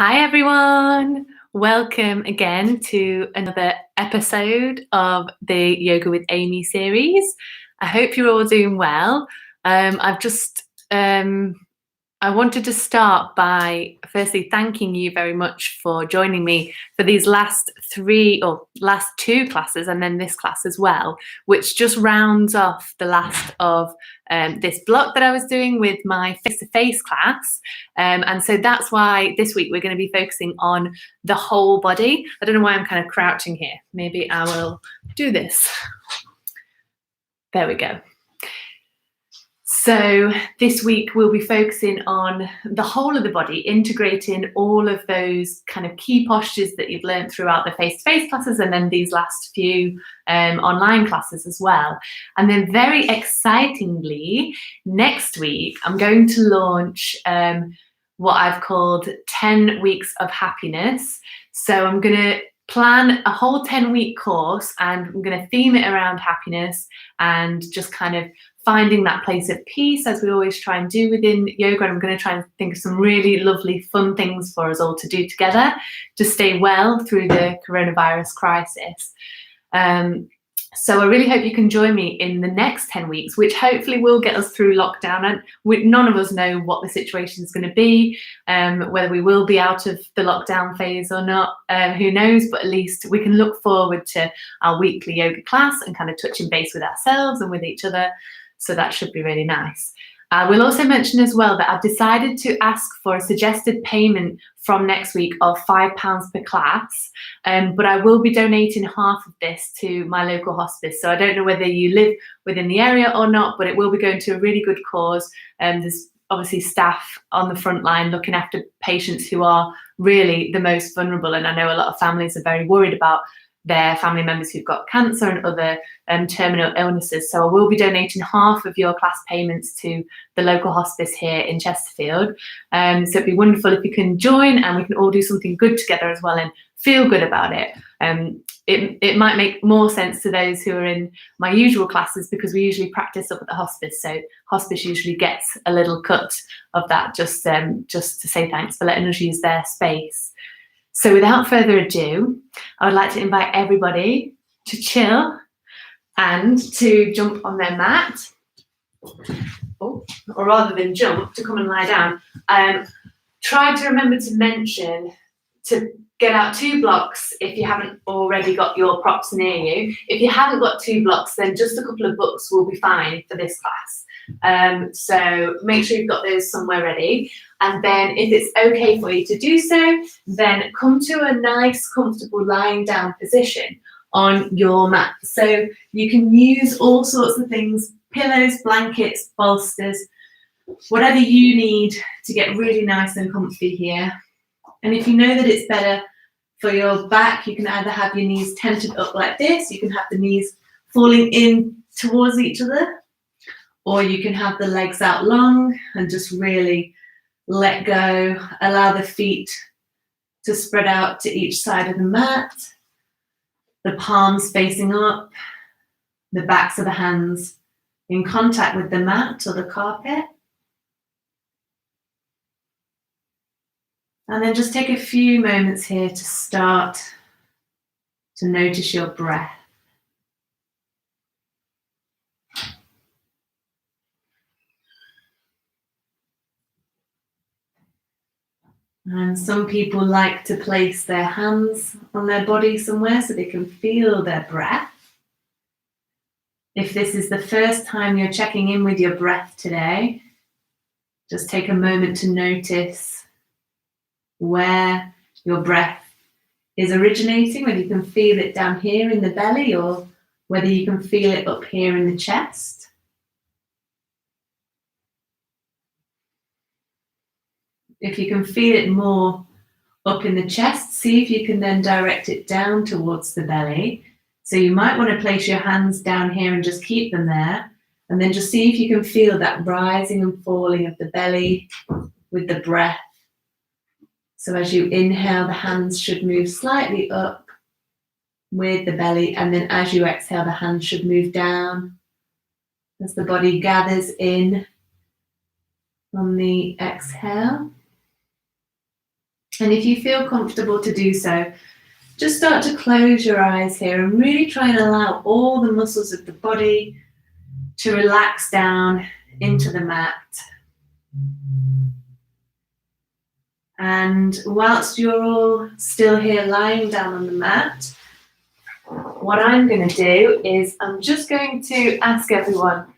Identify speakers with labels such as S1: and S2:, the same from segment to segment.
S1: Hi, everyone. Welcome again to another episode of the Yoga with Amy series. I hope you're all doing well. I wanted to start by firstly thanking you very much for joining me for these last two classes and then this class as well, which just rounds off the last of this block that I was doing with my face-to-face class. And so that's why this week we're going to be focusing on the whole body. I don't know why I'm kind of crouching here. Maybe I will do this. There we go. So this week we'll be focusing on the whole of the body, integrating all of those kind of key postures that you've learned throughout the face-to-face classes and then these last few online classes as well. And then very excitingly, next week I'm going to launch what I've called 10 weeks of happiness. So I'm going to plan a whole 10-week course and I'm going to theme it around happiness and just kind of finding that place of peace, as we always try and do within yoga. And I'm going to try and think of some really lovely, fun things for us all to do together to stay well through the coronavirus crisis. So I really hope you can join me in the next 10 weeks, which hopefully will get us through lockdown. And none of us know what the situation is going to be, whether we will be out of the lockdown phase or not, who knows, but at least we can look forward to our weekly yoga class and kind of touching base with ourselves and with each other. So that should be really nice. I will also mention as well that I've decided to ask for a suggested payment from next week of £5 per class, but I will be donating half of this to my local hospice. So I don't know whether you live within the area or not, but it will be going to a really good cause. There's obviously staff on the front line looking after patients who are really the most vulnerable. And I know a lot of families are very worried about their family members who've got cancer and other terminal illnesses. So I will be donating half of your class payments to the local hospice here in Chesterfield. So it'd be wonderful if you can join and we can all do something good together as well and feel good about it. It might make more sense to those who are in my usual classes because we usually practice up at the hospice. So hospice usually gets a little cut of that just to say thanks for letting us use their space. So without further ado, I would like to invite everybody to chill and to jump on their mat, or rather than jump, to come and lie down. Try to remember to mention to get out 2 blocks if you haven't already got your props near you. If you haven't got 2 blocks, then just a couple of books will be fine for this class. So make sure you've got those somewhere ready. And then if it's okay for you to do so, then come to a nice, comfortable lying down position on your mat. So you can use all sorts of things, pillows, blankets, bolsters, whatever you need to get really nice and comfy here. And if you know that it's better for your back, you can either have your knees tented up like this, you can have the knees falling in towards each other, or you can have the legs out long and just really let go, allow the feet to spread out to each side of the mat, the palms facing up, the backs of the hands in contact with the mat or the carpet. And then just take a few moments here to start to notice your breath. And some people like to place their hands on their body somewhere so they can feel their breath. If this is the first time you're checking in with your breath today, just take a moment to notice where your breath is originating, whether you can feel it down here in the belly or whether you can feel it up here in the chest. If you can feel it more up in the chest, see if you can then direct it down towards the belly. So you might want to place your hands down here and just keep them there. And then just see if you can feel that rising and falling of the belly with the breath. So as you inhale, the hands should move slightly up with the belly. And then as you exhale, the hands should move down as the body gathers in on the exhale. And if you feel comfortable to do so, just start to close your eyes here and really try and allow all the muscles of the body to relax down into the mat. And whilst you're all still here lying down on the mat, what I'm going to do is I'm just going to ask everyone,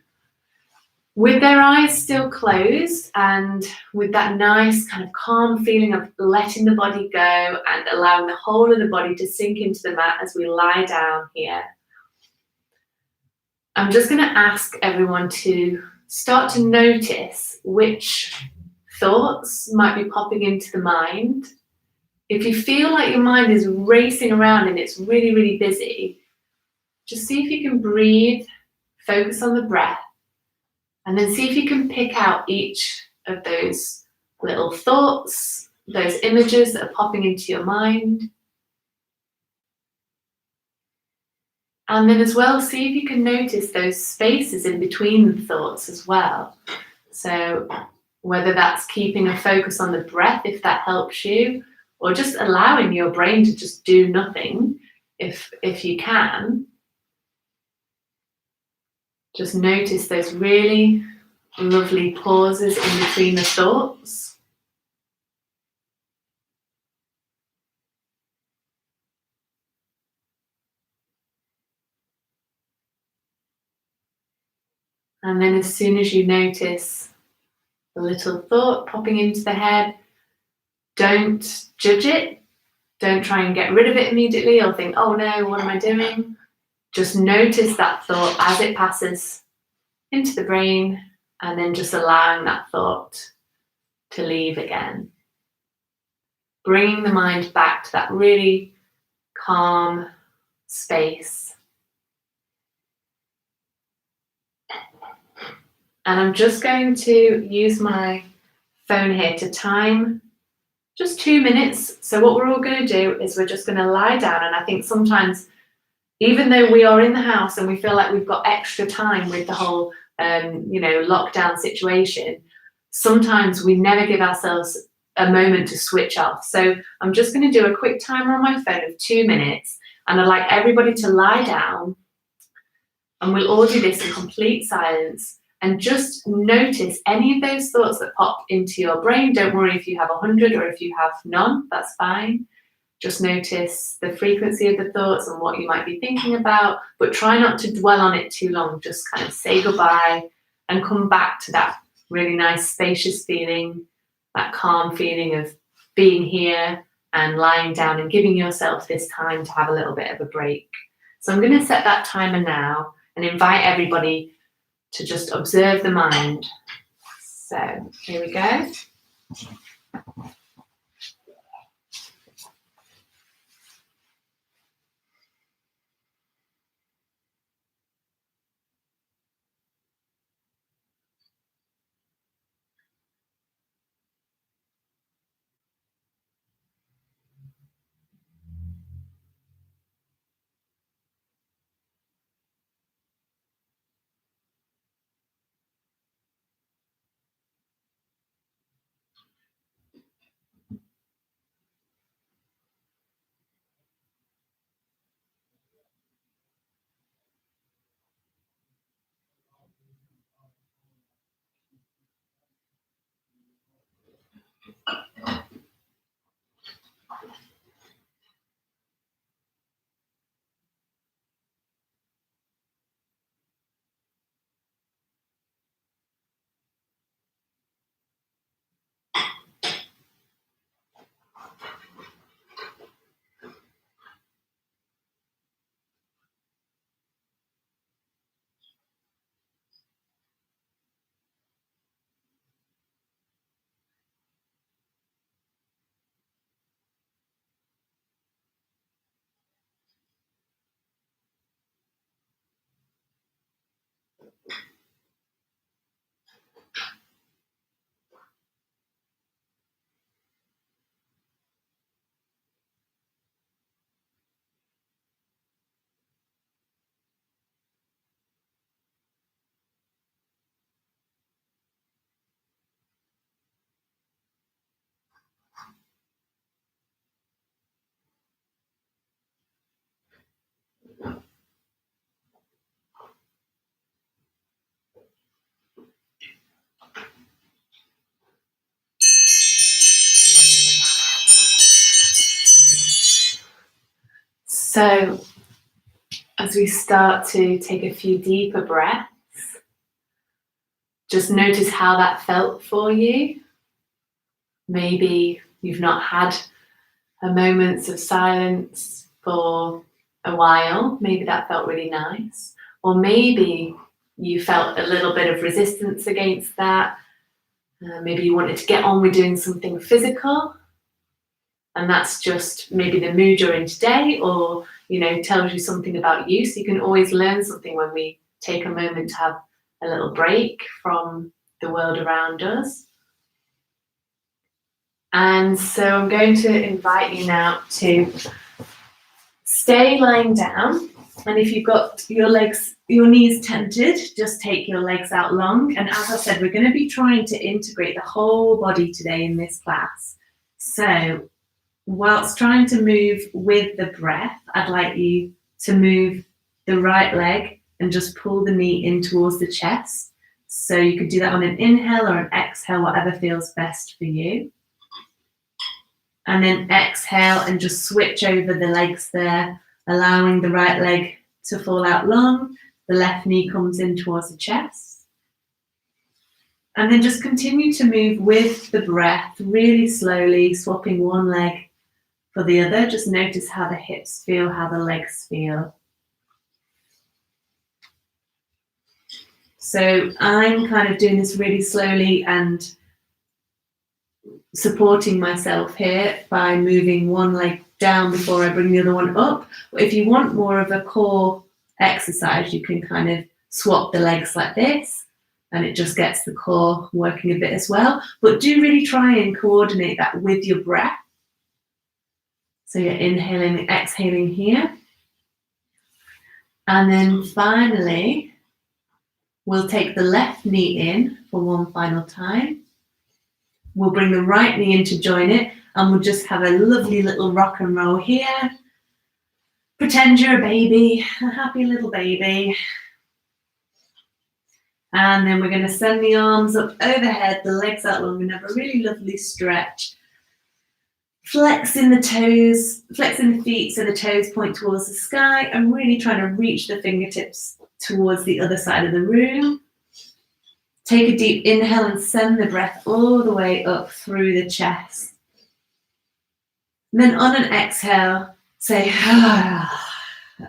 S1: with their eyes still closed and with that nice kind of calm feeling of letting the body go and allowing the whole of the body to sink into the mat as we lie down here, I'm just going to ask everyone to start to notice which thoughts might be popping into the mind. If you feel like your mind is racing around and it's really, really busy, just see if you can breathe, focus on the breath, and then see if you can pick out each of those little thoughts, those images that are popping into your mind. And then as well, see if you can notice those spaces in between the thoughts as well. So whether that's keeping a focus on the breath, if that helps you, or just allowing your brain to just do nothing, if you can. Just notice those really lovely pauses in between the thoughts. And then as soon as you notice the little thought popping into the head, don't judge it. Don't try and get rid of it immediately or think, oh no, what am I doing? Just notice that thought as it passes into the brain and then just allowing that thought to leave again. Bringing the mind back to that really calm space. And I'm just going to use my phone here to time just 2 minutes. So what we're all going to do is we're just going to lie down. And I think sometimes, even though we are in the house and we feel like we've got extra time with the whole, lockdown situation, sometimes we never give ourselves a moment to switch off. So I'm just going to do a quick timer on my phone of 2 minutes. And I'd like everybody to lie down. And we'll all do this in complete silence. And just notice any of those thoughts that pop into your brain. Don't worry if you have 100 or if you have none, that's fine. Just notice the frequency of the thoughts and what you might be thinking about, but try not to dwell on it too long. Just kind of say goodbye and come back to that really nice spacious feeling, that calm feeling of being here and lying down and giving yourself this time to have a little bit of a break. So I'm going to set that timer now and invite everybody to just observe the mind. So here we go. So as we start to take a few deeper breaths, just notice how that felt for you. Maybe you've not had a moments of silence for a while. Maybe that felt really nice. Or maybe you felt a little bit of resistance against that. Maybe you wanted to get on with doing something physical. And that's just maybe the mood you're in today, or, tells you something about you. So you can always learn something when we take a moment to have a little break from the world around us. And so I'm going to invite you now to stay lying down. And if you've got your knees tented, just take your legs out long. And as I said, we're going to be trying to integrate the whole body today in this class. So whilst trying to move with the breath, I'd like you to move the right leg and just pull the knee in towards the chest. So you could do that on an inhale or an exhale, whatever feels best for you. And then exhale and just switch over the legs there, allowing the right leg to fall out long. The left knee comes in towards the chest. And then just continue to move with the breath, really slowly, swapping one leg for the other. Just notice how the hips feel, how the legs feel. So I'm kind of doing this really slowly and supporting myself here by moving one leg down before I bring the other one up. But if you want more of a core exercise, you can kind of swap the legs like this, and it just gets the core working a bit as well. But do really try and coordinate that with your breath. So you're inhaling and exhaling here. And then finally, we'll take the left knee in for one final time. We'll bring the right knee in to join it, and we'll just have a lovely little rock and roll here. Pretend you're a baby, a happy little baby. And then we're going to send the arms up overhead, the legs out long, and have a really lovely stretch. Flexing the toes, flexing the feet so the toes point towards the sky, and really trying to reach the fingertips towards the other side of the room. Take a deep inhale and send the breath all the way up through the chest. And then on an exhale, say,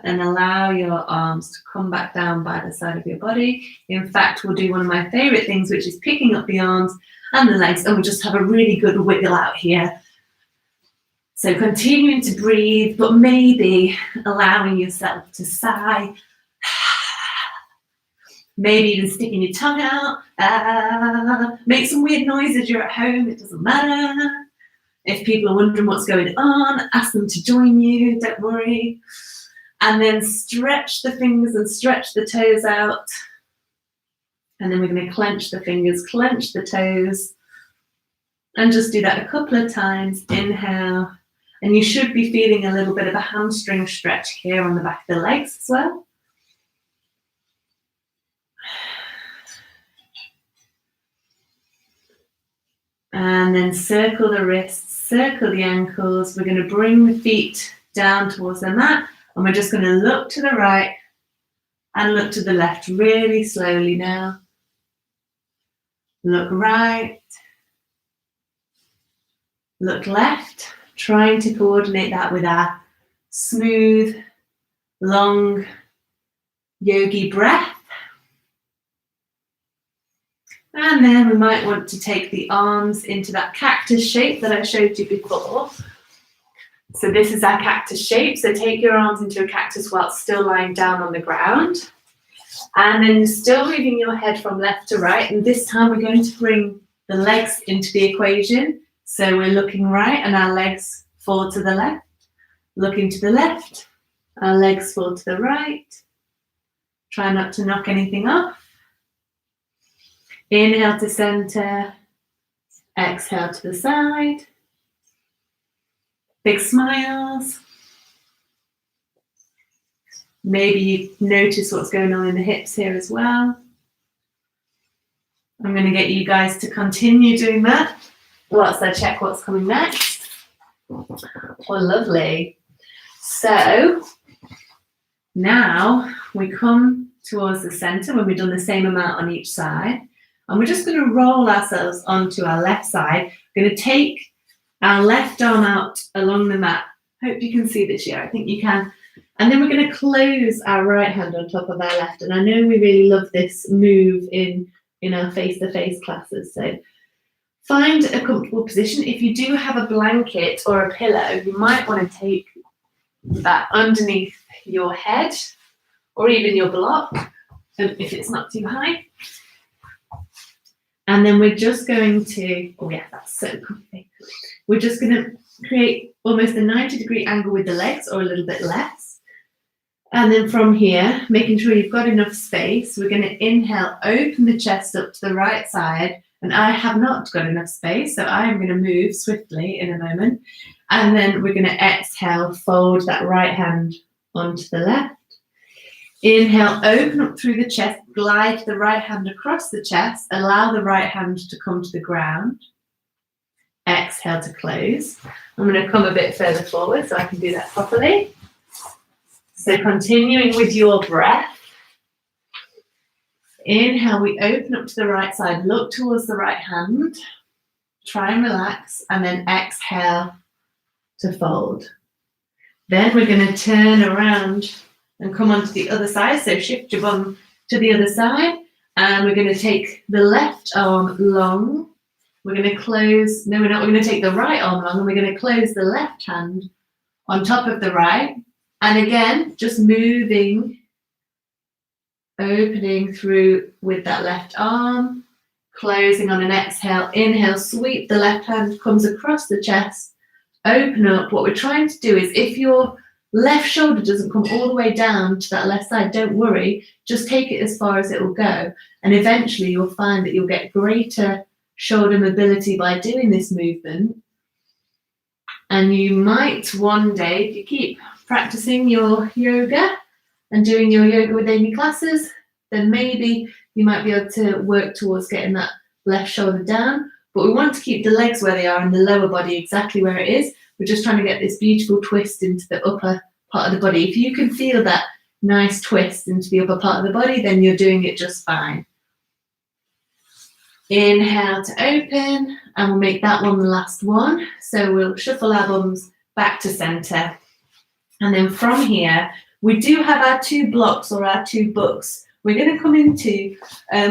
S1: and allow your arms to come back down by the side of your body. In fact, we'll do one of my favorite things, which is picking up the arms and the legs, and we'll just have a really good wiggle out here. So continuing to breathe, but maybe allowing yourself to sigh. Maybe even sticking your tongue out. Make some weird noises. You're at home, it doesn't matter. If people are wondering what's going on, ask them to join you, don't worry. And then stretch the fingers and stretch the toes out. And then we're going to clench the fingers, clench the toes. And just do that a couple of times. Inhale. And you should be feeling a little bit of a hamstring stretch here on the back of the legs as well. And then circle the wrists, circle the ankles. We're going to bring the feet down towards the mat, and we're just going to look to the right and look to the left really slowly now. Look right, look left, trying to coordinate that with our smooth, long yogi breath. And then we might want to take the arms into that cactus shape that I showed you before. So this is our cactus shape. So take your arms into a cactus while still lying down on the ground. And then still moving your head from left to right. And this time we're going to bring the legs into the equation. So we're looking right and our legs fall to the left. Looking to the left, our legs fall to the right. Try not to knock anything off. Inhale to center, exhale to the side. Big smiles. Maybe you notice what's going on in the hips here as well. I'm going to get you guys to continue doing that whilst I check what's coming next. Oh, lovely. So Now we come towards the center when we've done the same amount on each side. And we're just going to roll ourselves onto our left side. We're going to take our left arm out along the mat. Hope you can see this here. I think you can. And then we're going to close our right hand on top of our left. And I know we really love this move in our face-to-face classes. So find a comfortable position. If you do have a blanket or a pillow, you might want to take that underneath your head or even your block, if it's not too high. And then we're just going to, oh yeah, that's so comfy. We're just going to create almost a 90-degree angle with the legs or a little bit less. And then from here, making sure you've got enough space, we're going to inhale, open the chest up to the right side. And I have not got enough space, so I am going to move swiftly in a moment. And then we're going to exhale, fold that right hand onto the left. Inhale, open up through the chest, glide the right hand across the chest, allow the right hand to come to the ground. Exhale to close. I'm going to come a bit further forward so I can do that properly. So continuing with your breath. Inhale, we open up to the right side, look towards the right hand, try and relax, and then exhale to fold. Then we're going to turn around and come onto the other side. So shift your bum to the other side. And we're going to take the left arm long. We're going to close, no, we're not. We're going to take the right arm long and we're going to close the left hand on top of the right. And again, just moving, opening through with that left arm, closing on an exhale. Inhale, sweep the left hand, comes across the chest, open up. What we're trying to do is if your left shoulder doesn't come all the way down to that left side, don't worry, just take it as far as it will go. And eventually you'll find that you'll get greater shoulder mobility by doing this movement. And you might one day, if you keep practicing your yoga and doing your yoga with Amy classes, then maybe you might be able to work towards getting that left shoulder down. But we want to keep the legs where they are and the lower body exactly where it is. We're just trying to get this beautiful twist into the upper part of the body. If you can feel that nice twist into the upper part of the body, then you're doing it just fine. Inhale to open, and we'll make that one the last one. So we'll shuffle our bums back to center. And then from here, we do have our two blocks or our two books. We're going to come into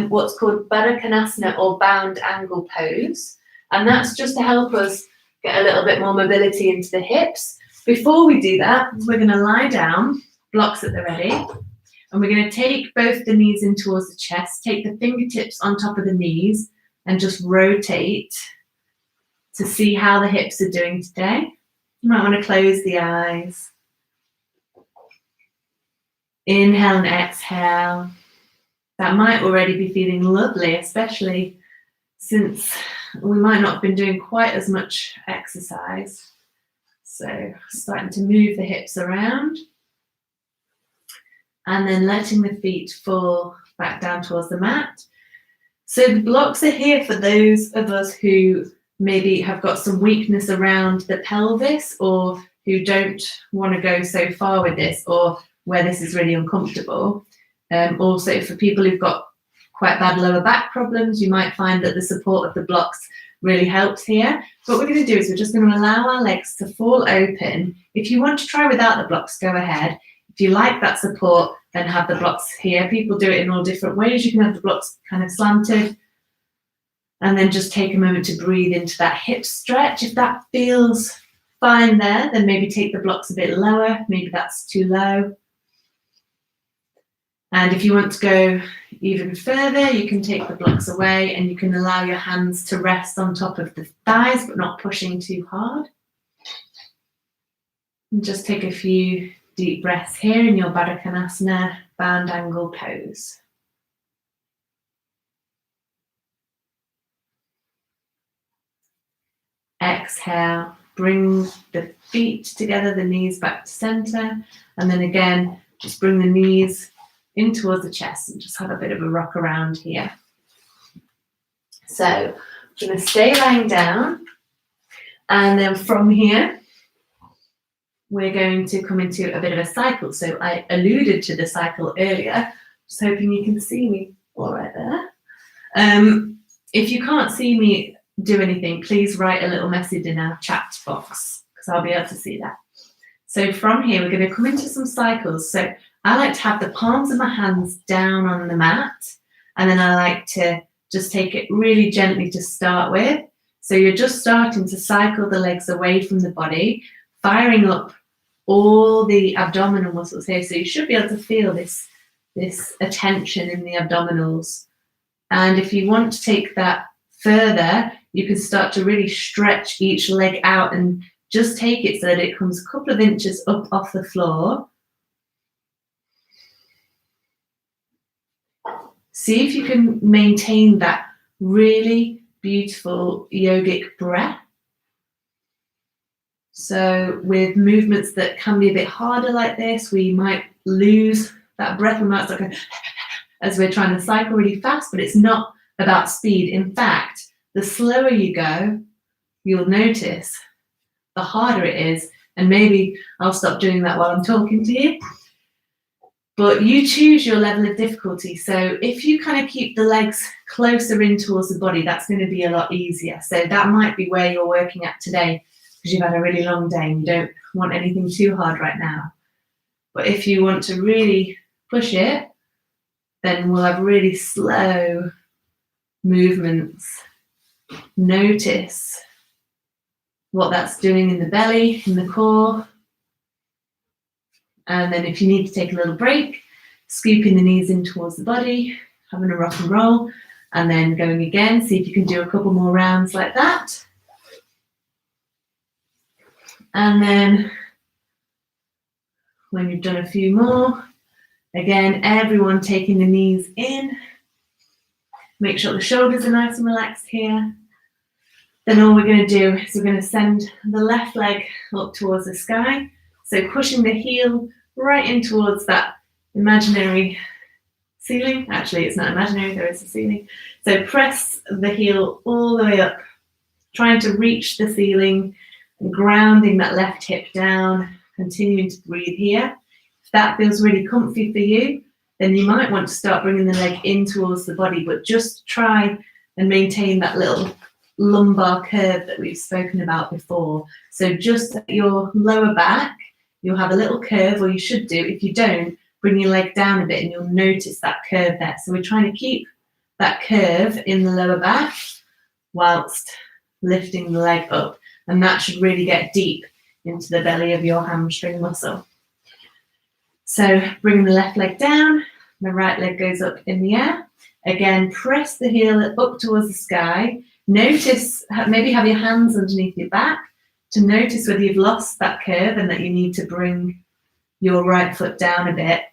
S1: what's called Baddha Konasana or bound angle pose. And that's just to help us get a little bit more mobility into the hips. Before we do that, we're going to lie down, blocks at the ready, and we're going to take both the knees in towards the chest, take the fingertips on top of the knees, and just rotate to see how the hips are doing today. You might want to close the eyes. Inhale and exhale. That might already be feeling lovely, especially since we might not have been doing quite as much exercise. So starting to move the hips around and then letting the feet fall back down towards the mat. So the blocks are here for those of us who maybe have got some weakness around the pelvis or who don't want to go so far with this or where this is really uncomfortable. Also for people who've got quite bad lower back problems, you might find that the support of the blocks really helps here. What we're going to do is we're just going to allow our legs to fall open. If you want to try without the blocks, go ahead. If you like that support, then have the blocks here. People do it in all different ways. You can have the blocks kind of slanted and then just take a moment to breathe into that hip stretch. If that feels fine there, then maybe take the blocks a bit lower. Maybe that's too low. And if you want to go even further, you can take the blocks away and you can allow your hands to rest on top of the thighs, but not pushing too hard. And just take a few deep breaths here in your Baddha Konasana bound angle pose. Exhale, bring the feet together, the knees back to center, and then again, just bring the knees in towards the chest and just have a bit of a rock around here. So I'm going to stay lying down, and then from here, we're going to come into a bit of a cycle. So I alluded to the cycle earlier. Just hoping you can see me all right there. If you can't see me do anything, please write a little message in our chat box because I'll be able to see that. So from here, we're going to come into some cycles. So I like to have the palms of my hands down on the mat, and then I like to just take it really gently to start with. So you're just starting to cycle the legs away from the body, firing up all the abdominal muscles here. So you should be able to feel this attention in the abdominals. And if you want to take that further, you can start to really stretch each leg out and just take it so that it comes a couple of inches up off the floor. See if you can maintain that really beautiful yogic breath. So with movements that can be a bit harder like this, we might lose that breath. We might start going as we're trying to cycle really fast, but it's not about speed. In fact, the slower you go, you'll notice the harder it is. And maybe I'll stop doing that while I'm talking to you. But you choose your level of difficulty. So if you kind of keep the legs closer in towards the body, that's going to be a lot easier. So that might be where you're working at today because you've had a really long day and you don't want anything too hard right now. But if you want to really push it, then we'll have really slow movements. Notice what that's doing in the belly, in the core. And then if you need to take a little break, scooping the knees in towards the body, having a rock and roll, and then going again. See if you can do a couple more rounds like that. And then when you've done a few more, again, everyone taking the knees in. Make sure the shoulders are nice and relaxed here. Then all we're going to do is we're going to send the left leg up towards the sky. So pushing the heel right in towards that imaginary ceiling. Actually, it's not imaginary, there is a ceiling. So press the heel all the way up, trying to reach the ceiling, and grounding that left hip down, continuing to breathe here. If that feels really comfy for you, then you might want to start bringing the leg in towards the body, but just try and maintain that little lumbar curve that we've spoken about before. So just at your lower back, you'll have a little curve, or you should do. If you don't, bring your leg down a bit and you'll notice that curve there. So we're trying to keep that curve in the lower back whilst lifting the leg up. And that should really get deep into the belly of your hamstring muscle. So bringing the left leg down, the right leg goes up in the air. Again, press the heel up towards the sky. Notice, maybe have your hands underneath your back to notice whether you've lost that curve and that you need to bring your right foot down a bit.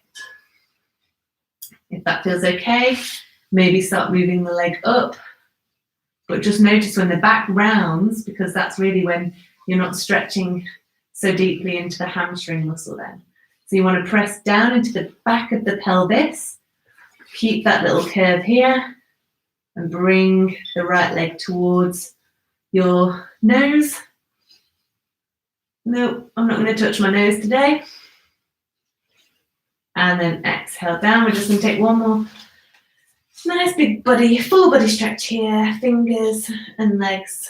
S1: If that feels okay, maybe start moving the leg up. But just notice when the back rounds, because that's really when you're not stretching so deeply into the hamstring muscle then. So you want to press down into the back of the pelvis, keep that little curve here, and bring the right leg towards your nose. No, I'm not going to touch my nose today. And then exhale down. We're just going to take one more nice big body, full body stretch here. Fingers and legs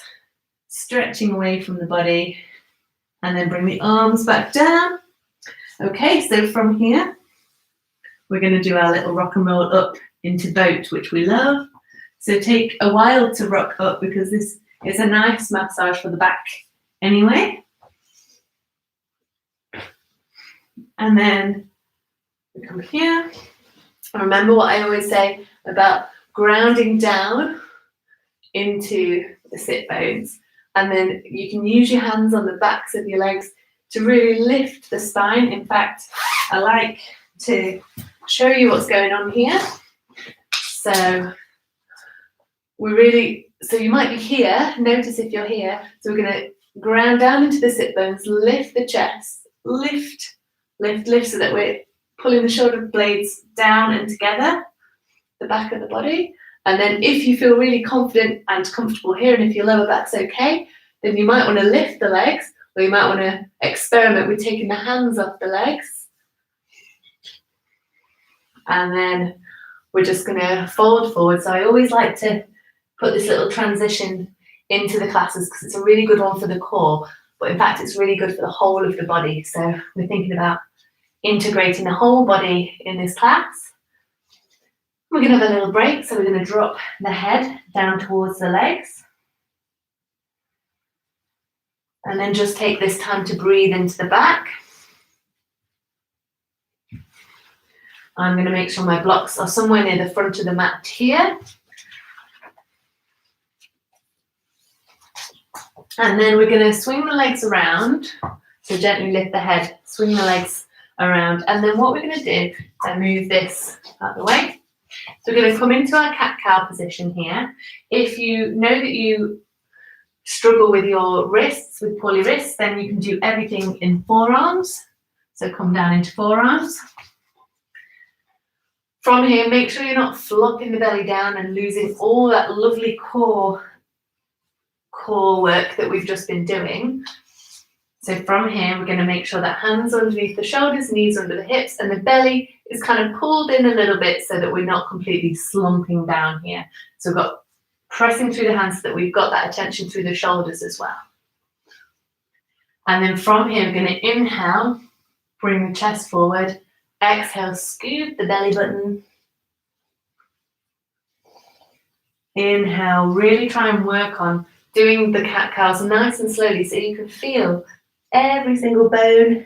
S1: stretching away from the body. And then bring the arms back down. Okay, so from here, we're going to do our little rock and roll up into boat, which we love. So take a while to rock up because this is a nice massage for the back anyway. And then we come here. And remember what I always say about grounding down into the sit bones. And then you can use your hands on the backs of your legs to really lift the spine. In fact, I like to show you what's going on here. So you might be here. Notice if you're here. So we're going to ground down into the sit bones, lift the chest, lift, so that we're pulling the shoulder blades down and together, the back of the body. And then if you feel really confident and comfortable here, and if your lower back's okay, then you might want to lift the legs Or you might want to experiment with taking the hands off the legs. And then we're just going to fold forward. So I always like to put this little transition into the classes because it's a really good one for the core, but in fact it's really good for the whole of the body. So we're thinking about integrating the whole body in this class. We're going to have a little break, so we're going to drop the head down towards the legs. And then just take this time to breathe into the back. I'm going to make sure my blocks are somewhere near the front of the mat here. And then we're going to swing the legs around. So gently lift the head, swing the legs around. And then what we're going to do is move this out of the way. So we're going to come into our cat-cow position here. If you know that you struggle with your wrists, with poorly wrists, then you can do everything in forearms. So come down into forearms. From here, make sure you're not flopping the belly down and losing all that lovely core work that we've just been doing. So from here, we're going to make sure that hands underneath the shoulders, knees under the hips, and the belly is kind of pulled in a little bit so that we're not completely slumping down here. So we've got pressing through the hands so that we've got that attention through the shoulders as well. And then from here, we're going to inhale, bring the chest forward. Exhale, scoop the belly button. Inhale, really try and work on doing the cat-cows nice and slowly so you can feel every single bone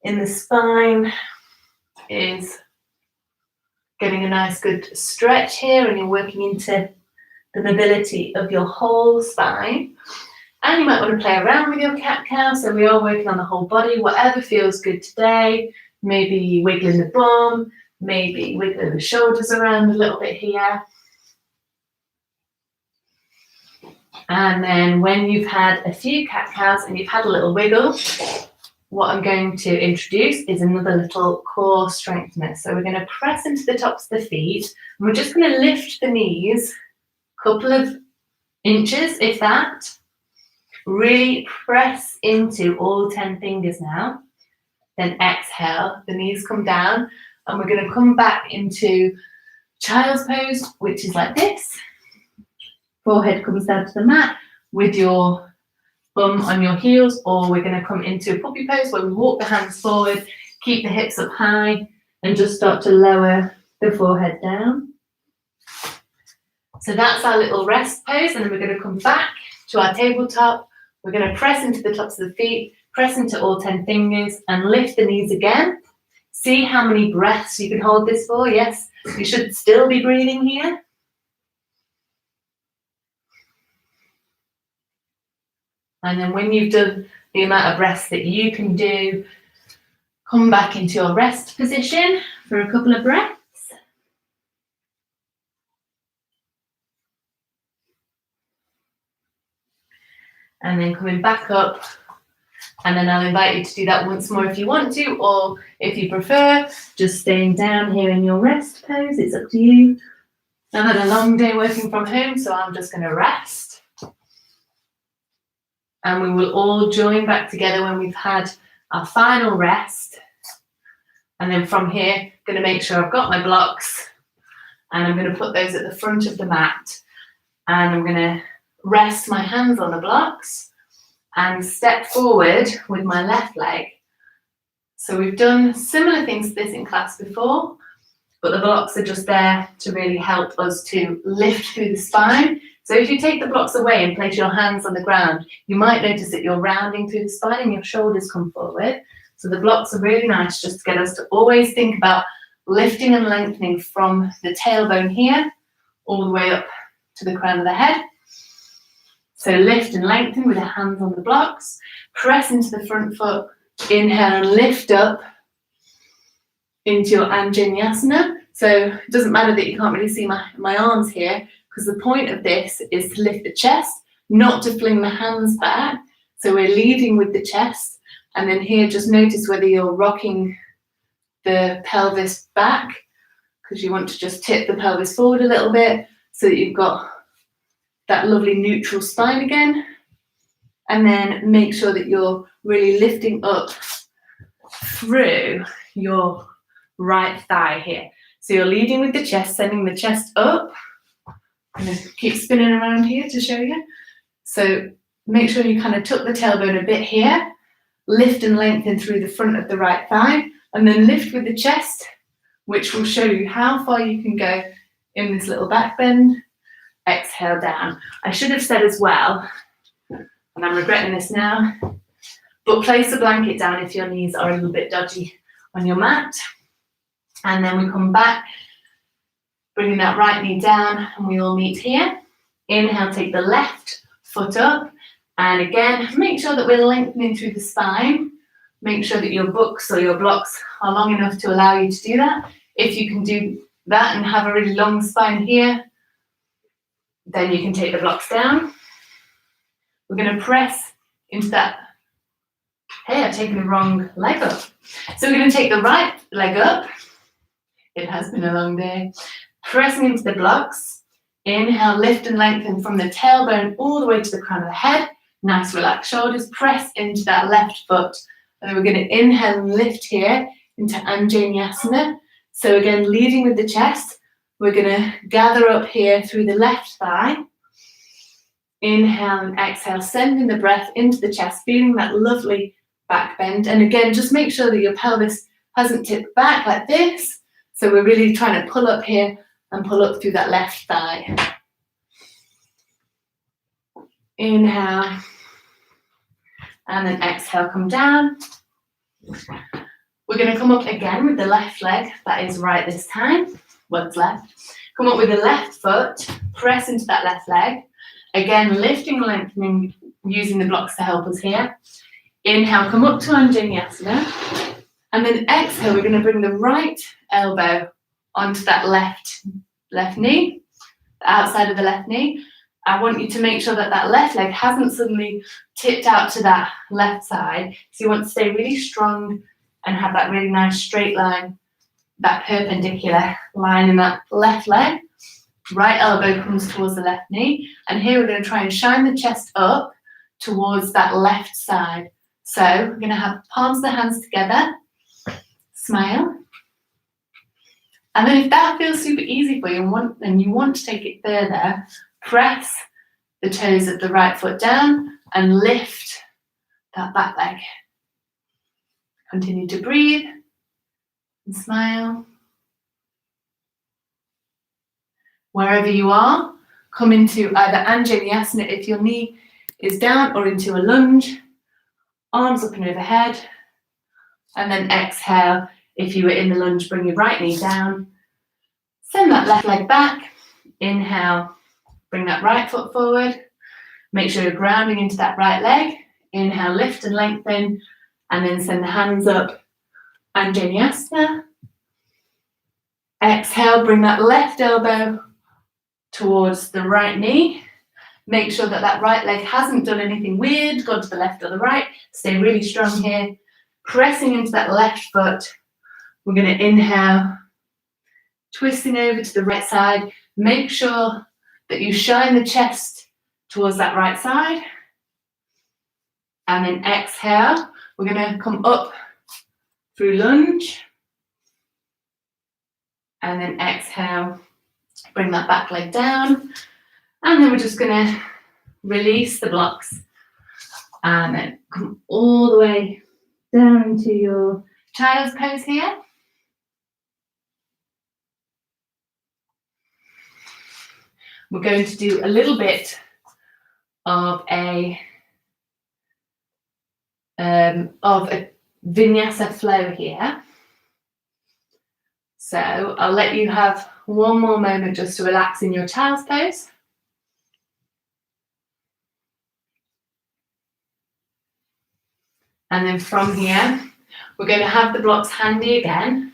S1: in the spine is getting a nice good stretch here, and you're working into the mobility of your whole spine. And you might want to play around with your cat-cow, so we are working on the whole body, whatever feels good today. Maybe wiggling the bum, maybe wiggling the shoulders around a little bit here. And then when you've had a few cat-cows and you've had a little wiggle, what I'm going to introduce is another little core strengthener. So we're going to press into the tops of the feet, and we're just going to lift the knees a couple of inches, if that. Really press into all 10 fingers now. Then exhale, the knees come down, and we're going to come back into child's pose, which is like this. Forehead comes down to the mat with your bum on your heels, or we're going to come into a puppy pose where we walk the hands forward, keep the hips up high, and just start to lower the forehead down. So that's our little rest pose, and then we're going to come back to our tabletop. We're going to press into the tops of the feet, press into all 10 fingers, and lift the knees again. See how many breaths you can hold this for. Yes, you should still be breathing here. And then when you've done the amount of breaths that you can do, come back into your rest position for a couple of breaths. And then coming back up, and then I'll invite you to do that once more if you want to, or if you prefer, just staying down here in your rest pose. It's up to you. I've had a long day working from home, so I'm just going to rest. And we will all join back together when we've had our final rest. And then from here, I'm going to make sure I've got my blocks, and I'm going to put those at the front of the mat. And I'm going to rest my hands on the blocks and step forward with my left leg. So we've done similar things to this in class before, but the blocks are just there to really help us to lift through the spine. So if you take the blocks away and place your hands on the ground, you might notice that you're rounding through the spine and your shoulders come forward. So the blocks are really nice just to get us to always think about lifting and lengthening from the tailbone here all the way up to the crown of the head. So lift and lengthen with the hands on the blocks. Press into the front foot. Inhale and lift up into your Anjaneyasana. So it doesn't matter that you can't really see my arms here, because the point of this is to lift the chest, not to fling the hands back. So we're leading with the chest. And then here, just notice whether you're rocking the pelvis back, because you want to just tip the pelvis forward a little bit so that you've got that lovely neutral spine again. And then make sure that you're really lifting up through your right thigh here. So you're leading with the chest, sending the chest up. I'm going to keep spinning around here to show you. So make sure you kind of tuck the tailbone a bit here, lift and lengthen through the front of the right thigh, and then lift with the chest, which will show you how far you can go in this little back bend. Exhale down. I should have said as well, and I'm regretting this now, but place a blanket down if your knees are a little bit dodgy on your mat. And then we come back, bringing that right knee down, and we all meet here. Inhale, take the left foot up. And again, make sure that we're lengthening through the spine. Make sure that your books or your blocks are long enough to allow you to do that. If you can do that and have a really long spine here, then you can take the blocks down. We're going to press into that. Hey, I've taken the wrong leg up. So we're going to take the right leg up. It has been a long day. Pressing into the blocks. Inhale, lift and lengthen from the tailbone all the way to the crown of the head. Nice relaxed shoulders. Press into that left foot. And then we're going to inhale and lift here into Anjaneyasana. So again, leading with the chest. We're going to gather up here through the left thigh. Inhale and exhale, sending the breath into the chest, feeling that lovely back bend. And again, just make sure that your pelvis hasn't tipped back like this. So we're really trying to pull up here and pull up through that left thigh. Inhale. And then exhale, come down. We're going to come up again with the left leg. That is right this time. What's left? Come up with the left foot. Press into that left leg. Again, lifting and lengthening, using the blocks to help us here. Inhale, come up to Anjaneyasana. And then exhale, we're going to bring the right elbow onto that left knee, the outside of the left knee. I want you to make sure that that left leg hasn't suddenly tipped out to that left side. So you want to stay really strong and have that really nice straight line, that perpendicular line in that left leg. Right elbow comes towards the left knee. And here we're going to try and shine the chest up towards that left side. So we're going to have palms of the hands together. Smile. And then if that feels super easy for you and you want to take it further, press the toes of the right foot down and lift that back leg. Continue to breathe and smile. Wherever you are, come into either Anjaneyasana if your knee is down or into a lunge. Arms up and overhead. And then exhale. If you were in the lunge, bring your right knee down. Send that left leg back. Inhale. Bring that right foot forward. Make sure you're grounding into that right leg. Inhale, lift and lengthen. And then send the hands up. Anjaneyasana. Exhale, bring that left elbow towards the right knee. Make sure that that right leg hasn't done anything weird, gone to the left or the right. Stay really strong here. Pressing into that left foot. We're going to inhale, twisting over to the right side. Make sure that you shine the chest towards that right side. And then exhale. We're going to come up through lunge. And then exhale. Bring that back leg down. And then we're just going to release the blocks. And then come all the way down into your child's pose here. We're going to do a little bit of a vinyasa flow here. So I'll let you have one more moment just to relax in your child's pose. And then from here, we're going to have the blocks handy again.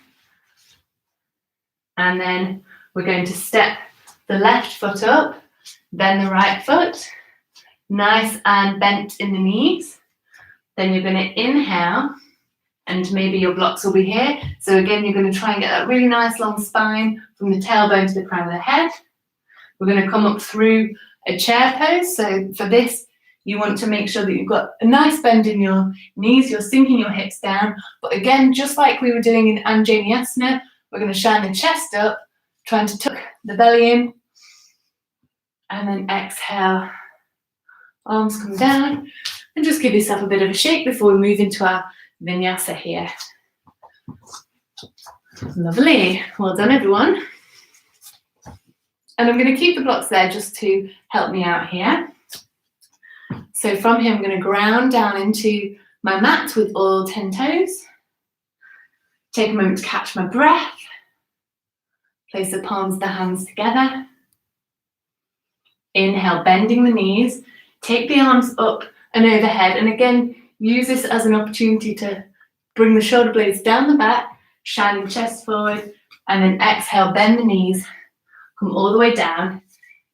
S1: And then we're going to step the left foot up, then the right foot, nice and bent in the knees. Then you're going to inhale, and maybe your blocks will be here. So again, you're going to try and get that really nice long spine from the tailbone to the crown of the head. We're going to come up through a chair pose. So for this, You want to make sure that you've got a nice bend in your knees, you're sinking your hips down. But again, just like we were doing in Anjaneyasana, we're going to shine the chest up, trying to tuck the belly in. And then exhale, arms come down. And just give yourself a bit of a shake before we move into our vinyasa here. Lovely. Well done, everyone. And I'm going to keep the blocks there just to help me out here. So from here, I'm going to ground down into my mat with all 10 toes. Take a moment to catch my breath. Place the palms of the hands together. Inhale, bending the knees. Take the arms up and overhead. And again, use this as an opportunity to bring the shoulder blades down the back, shine the chest forward, and then exhale, bend the knees, come all the way down.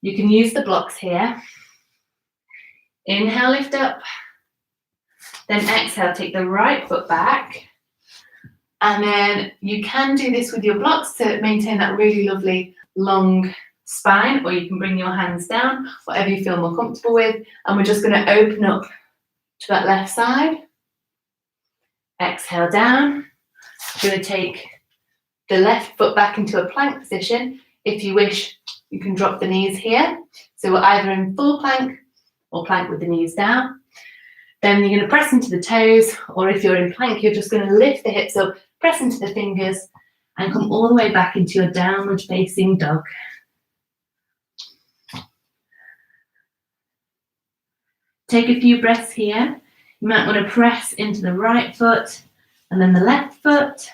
S1: You can use the blocks here. Inhale, lift up. Then exhale, take the right foot back. And then you can do this with your blocks to maintain that really lovely long spine, or you can bring your hands down, whatever you feel more comfortable with. And we're just going to open up to that left side. Exhale down. You're going to take the left foot back into a plank position. If you wish, you can drop the knees here. So we're either in full plank or plank with the knees down. Then you're going to press into the toes, or if you're in plank, you're just going to lift the hips up, press into the fingers, and come all the way back into your downward facing dog. Take a few breaths here. You might want to press into the right foot and then the left foot.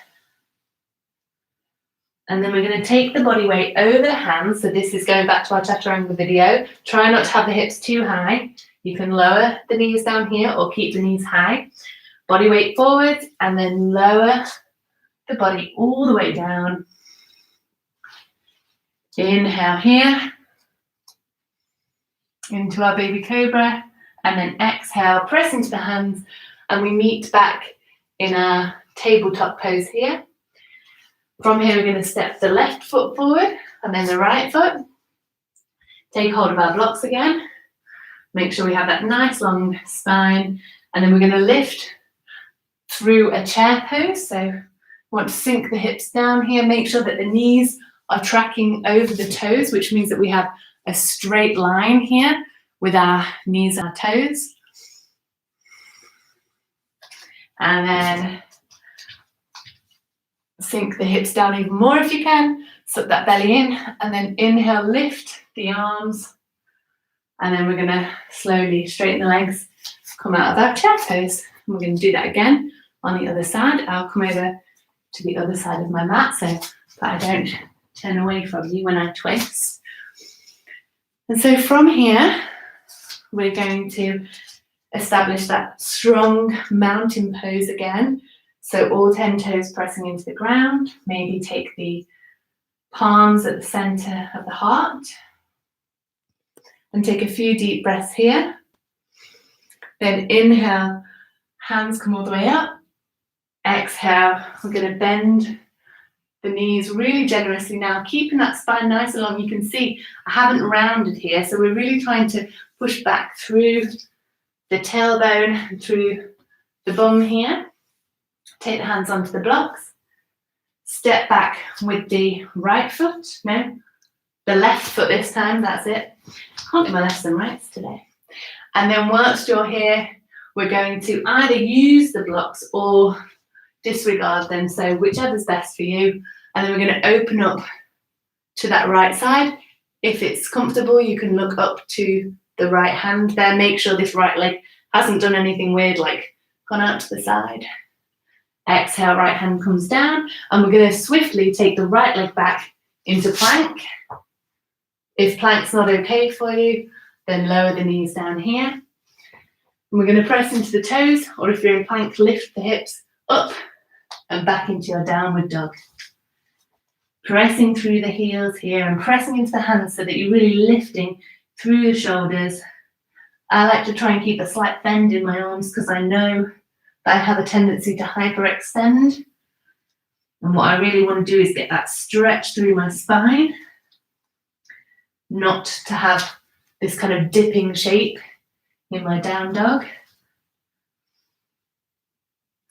S1: And then we're going to take the body weight over the hands. So this is going back to our chaturanga video. Try not to have the hips too high. You can lower the knees down here or keep the knees high. Body weight forward and then lower the body all the way down. Inhale here into our baby cobra, and then exhale, press into the hands, and we meet back in our tabletop pose here. From here, we're going to step the left foot forward and then the right foot. Take hold of our blocks again. Make sure we have that nice long spine, and then we're going to lift through a chair pose. So we want to sink the hips down here. Make sure that the knees are tracking over the toes, which means that we have a straight line here with our knees and our toes. And then sink the hips down even more if you can. Suck that belly in, and then inhale, lift the arms. And then we're going to slowly straighten the legs, come out of our chair pose. And we're going to do that again on the other side. I'll come over to the other side of my mat so that I don't turn away from you when I twist. And so from here, we're going to establish that strong mountain pose again. So all 10 toes pressing into the ground. Maybe take the palms at the center of the heart. And take a few deep breaths here. Then inhale, hands come all the way up. Exhale, we're going to bend the knees really generously now, keeping that spine nice and long. You can see I haven't rounded here, so we're really trying to push back through the tailbone and through the bum here. Take the hands onto the blocks. Step back with the right foot. No, the left foot this time, that's it. Can't do my lefts and rights today. And then whilst you're here, we're going to either use the blocks or disregard them, so whichever's best for you. And then we're going to open up to that right side. If it's comfortable, you can look up to the right hand there. Make sure this right leg hasn't done anything weird, like gone out to the side. Exhale, right hand comes down, and we're going to swiftly take the right leg back into plank. If plank's not okay for you, then lower the knees down here. And we're going to press into the toes, or if you're in plank, lift the hips up and back into your downward dog. Pressing through the heels here and pressing into the hands so that you're really lifting through the shoulders. I like to try and keep a slight bend in my arms because I know that I have a tendency to hyperextend. And what I really want to do is get that stretch through my spine, not to have this kind of dipping shape in my down dog.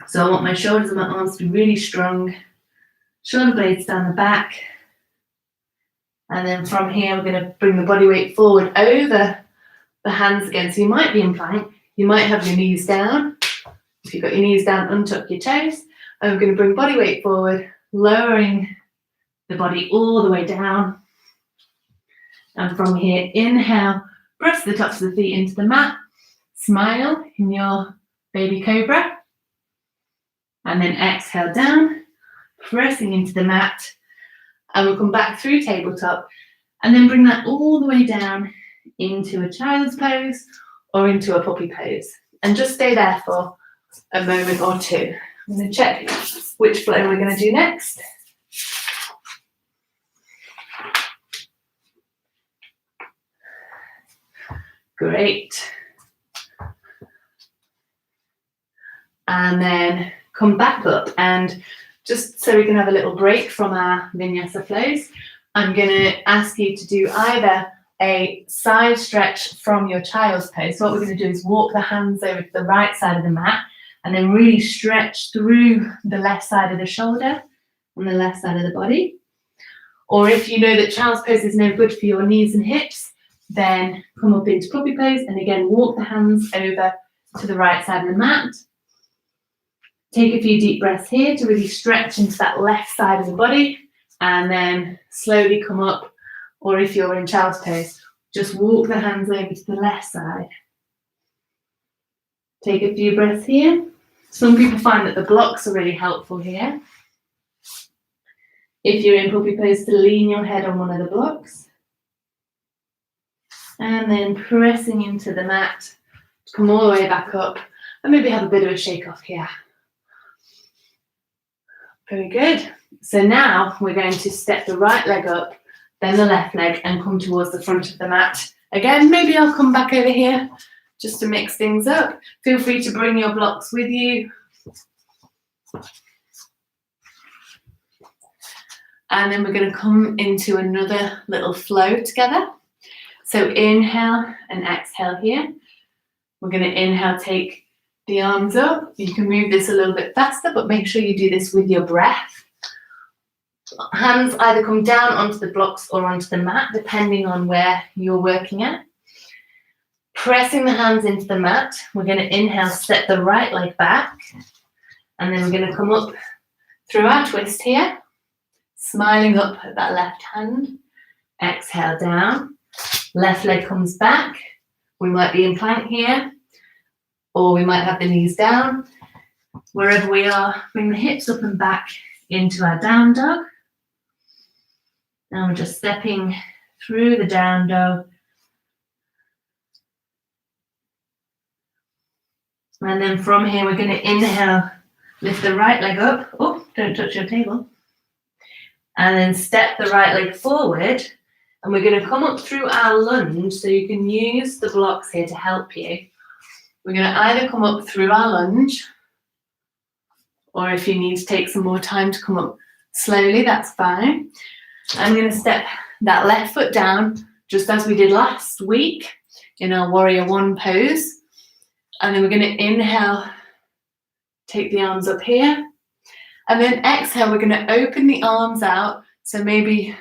S1: So I want my shoulders and my arms to be really strong. Shoulder blades down the back. And then from here, we're going to bring the body weight forward over the hands again. So you might be in plank. You might have your knees down. If you've got your knees down, untuck your toes. And we're going to bring body weight forward, lowering the body all the way down. And from here, inhale, press the tops of the feet into the mat. Smile in your baby cobra. And then exhale down, pressing into the mat. And we'll come back through tabletop and then bring that all the way down into a child's pose or into a puppy pose. And just stay there for a moment or two. I'm going to check which flow we're going to do next. Great. And then come back up, and just so we can have a little break from our vinyasa flows, I'm going to ask you to do either a side stretch from your child's pose. So what we're going to do is walk the hands over to the right side of the mat and then really stretch through the left side of the shoulder and the left side of the body. Or if you know that child's pose is no good for your knees and hips, then come up into puppy pose and again walk the hands over to the right side of the mat. Take a few deep breaths here to really stretch into that left side of the body, and then slowly come up, or if you're in child's pose, just walk the hands over to the left side. Take a few breaths here. Some people find that the blocks are really helpful here. If you're in puppy pose, to lean your head on one of the blocks. And then pressing into the mat, come all the way back up, and maybe have a bit of a shake off here. Very good. So now we're going to step the right leg up, then the left leg, and come towards the front of the mat. Again, maybe I'll come back over here just to mix things up. Feel free to bring your blocks with you. And then we're going to come into another little flow together. So inhale and exhale here. We're going to inhale, take the arms up. You can move this a little bit faster, but make sure you do this with your breath. Hands either come down onto the blocks or onto the mat, depending on where you're working at. Pressing the hands into the mat, we're going to inhale, step the right leg back, and then we're going to come up through our twist here, smiling up at that left hand. Exhale down, left leg comes back. We might be in plank here, or we might have the knees down. Wherever we are, bring the hips up and back into our down dog. Now we're just stepping through the down dog. And then from here, we're going to inhale, lift the right leg up. Oh, don't touch your table. And then step the right leg forward. And we're going to come up through our lunge, so you can use the blocks here to help you. We're going to either come up through our lunge, or if you need to take some more time to come up slowly, that's fine. I'm going to step that left foot down, just as we did last week in our warrior one pose. And then we're going to inhale, take the arms up here. And then exhale, we're going to open the arms out. So maybe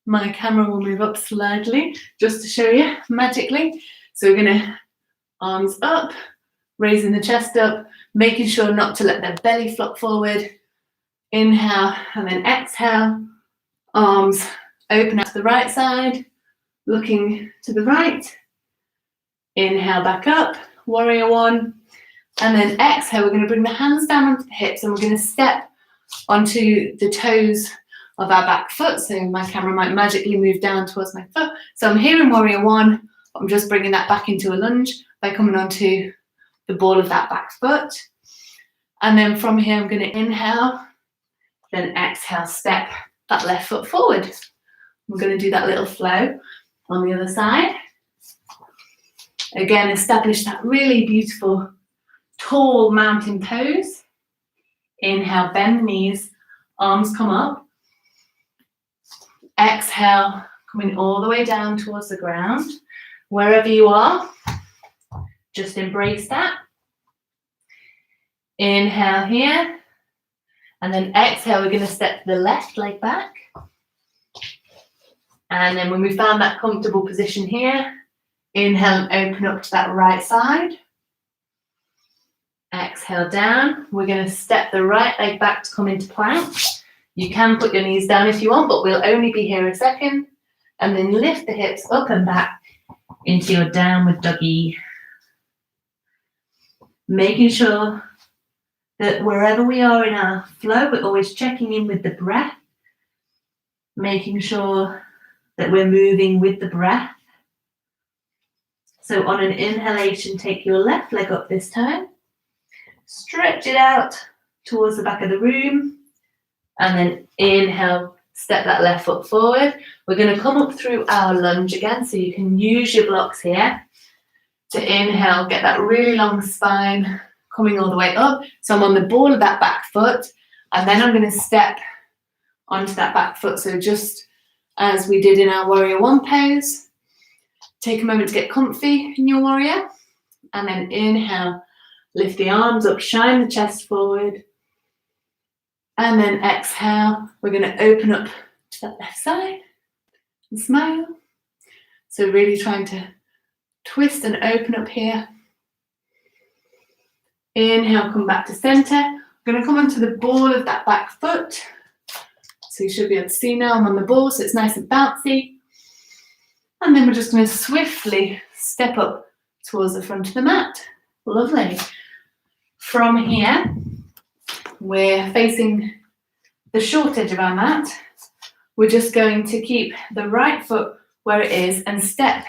S1: my camera will move up slightly just to show you magically. So we're going to arms up, raising the chest up, making sure not to let the belly flop forward. Inhale and then exhale. Arms open up to the right side, looking to the right. Inhale back up, warrior one. And then exhale, we're going to bring the hands down onto the hips and we're going to step onto the toes of our back foot. So my camera might magically move down towards my foot. So I'm here in warrior one. I'm just bringing that back into a lunge by coming onto the ball of that back foot. And then from here, I'm going to inhale, then exhale, step that left foot forward. We're going to do that little flow on the other side. Again, establish that really beautiful tall mountain pose. Inhale, bend the knees, arms come up. Exhale, coming all the way down towards the ground. Wherever you are, Just embrace that. Inhale here. And then exhale, we're going to step the left leg back. And then when we found that comfortable position here, inhale and open up to that right side. Exhale down. We're going to step the right leg back to come into plank. You can put your knees down if you want, but we'll only be here a second. And then lift the hips up and back into your downward doggy. Making sure that wherever we are in our flow, we're always checking in with the breath. Making sure that we're moving with the breath. So on an inhalation, take your left leg up this time. Stretch it out towards the back of the room. And then inhale, step that left foot forward. We're going to come up through our lunge again, so you can use your blocks here to inhale, get that really long spine coming all the way up. So I'm on the ball of that back foot, and then I'm going to step onto that back foot. So just as we did in our warrior one pose, take a moment to get comfy in your warrior, and then inhale, lift the arms up, shine the chest forward, and then exhale, we're going to open up to that left side and smile. So really trying to twist and open up here. Inhale, come back to center. I'm going to come onto the ball of that back foot. So you should be able to see now I'm on the ball, so it's nice and bouncy. And then we're just going to swiftly step up towards the front of the mat. Lovely. From here, we're facing the short edge of our mat. We're just going to keep the right foot where it is and step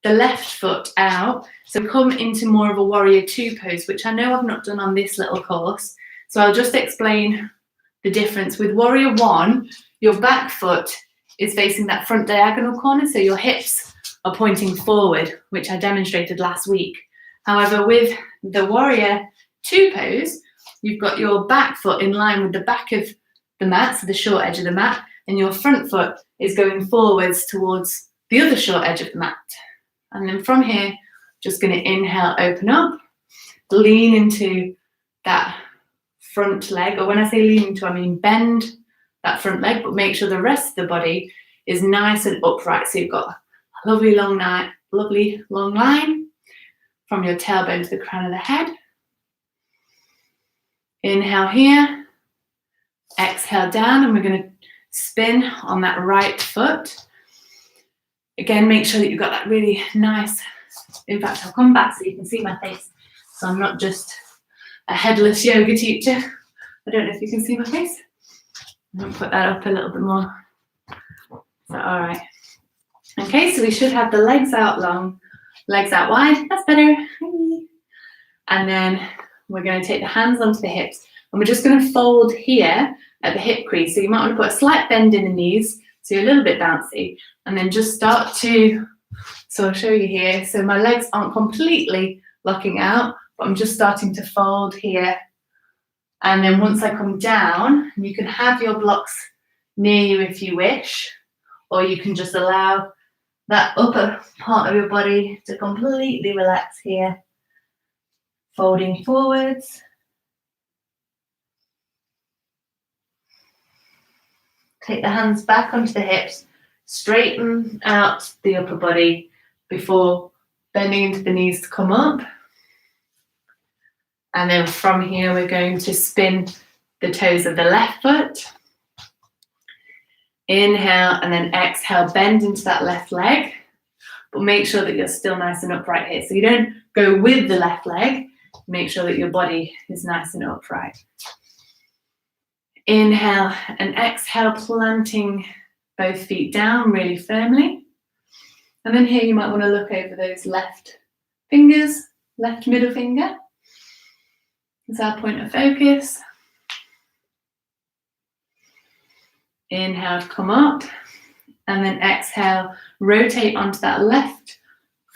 S1: the left foot out. So come into more of a warrior two pose, which I know I've not done on this little course. So I'll just explain the difference. With warrior one, your back foot is facing that front diagonal corner, so your hips are pointing forward, which I demonstrated last week. However, with the warrior two pose, you've got your back foot in line with the back of the mat, so the short edge of the mat, and your front foot is going forwards towards the other short edge of the mat. And then from here, just going to inhale, open up, lean into that front leg, or when I say lean into, I mean bend that front leg, but make sure the rest of the body is nice and upright. So you've got a lovely long line from your tailbone to the crown of the head. Inhale here, exhale down, and we're going to spin on that right foot. Again, make sure that you've got that really nice, in fact, I'll come back so you can see my face. So I'm not just a headless yoga teacher. I don't know if you can see my face. I'll put that up a little bit more. So, all right. Okay, so we should have the legs out long, legs out wide. That's better. And then we're going to take the hands onto the hips, and we're just going to fold here at the hip crease. So you might want to put a slight bend in the knees, so you're a little bit bouncy, and then just start to, so I'll show you here. So my legs aren't completely locking out, but I'm just starting to fold here. And then once I come down, you can have your blocks near you if you wish, or you can just allow that upper part of your body to completely relax here. Folding forwards. Take the hands back onto the hips, straighten out the upper body before bending into the knees to come up. And then from here, we're going to spin the toes of the left foot. Inhale and then exhale, bend into that left leg, but make sure that you're still nice and upright here. So you don't go with the left leg, make sure that your body is nice and upright. Inhale and exhale, planting both feet down really firmly. And then here you might want to look over those left fingers, left middle finger. It's our point of focus. Inhale to come up, and then exhale, rotate onto that left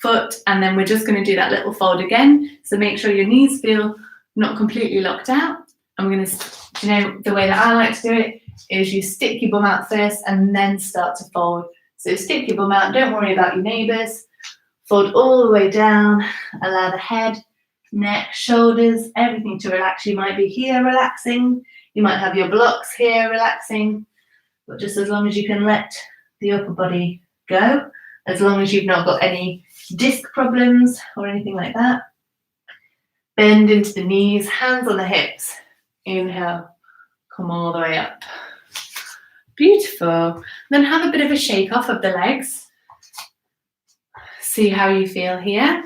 S1: foot, and then we're just going to do that little fold again. So make sure your knees feel not completely locked out. I'm going to, you know, the way that I like to do it is you stick your bum out first and then start to fold. So stick your bum out, don't worry about your neighbours. Fold all the way down, allow the head, neck, shoulders, everything to relax. You might be here relaxing, you might have your blocks here relaxing, but just as long as you can let the upper body go, as long as you've not got any disc problems or anything like that. Bend into the knees, hands on the hips. Inhale, come all the way up. Beautiful. Then have a bit of a shake off of the legs. See how you feel here.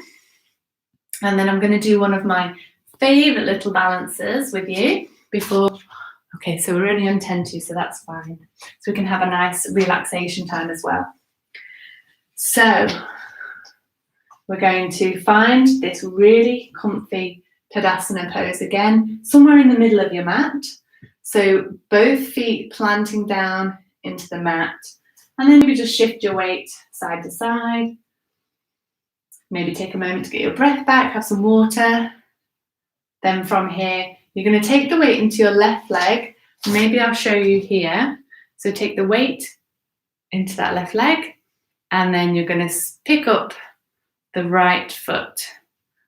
S1: And then I'm going to do one of my favorite little balances with you before. Okay, so we're only on 10-2, so that's fine. So we can have a nice relaxation time as well. So we're going to find this really comfy Tadasana pose again, somewhere in the middle of your mat. So both feet planting down into the mat. And then you just shift your weight side to side. Maybe take a moment to get your breath back, have some water. Then from here, you're going to take the weight into your left leg. Maybe I'll show you here. So take the weight into that left leg, and then you're going to pick up the right foot.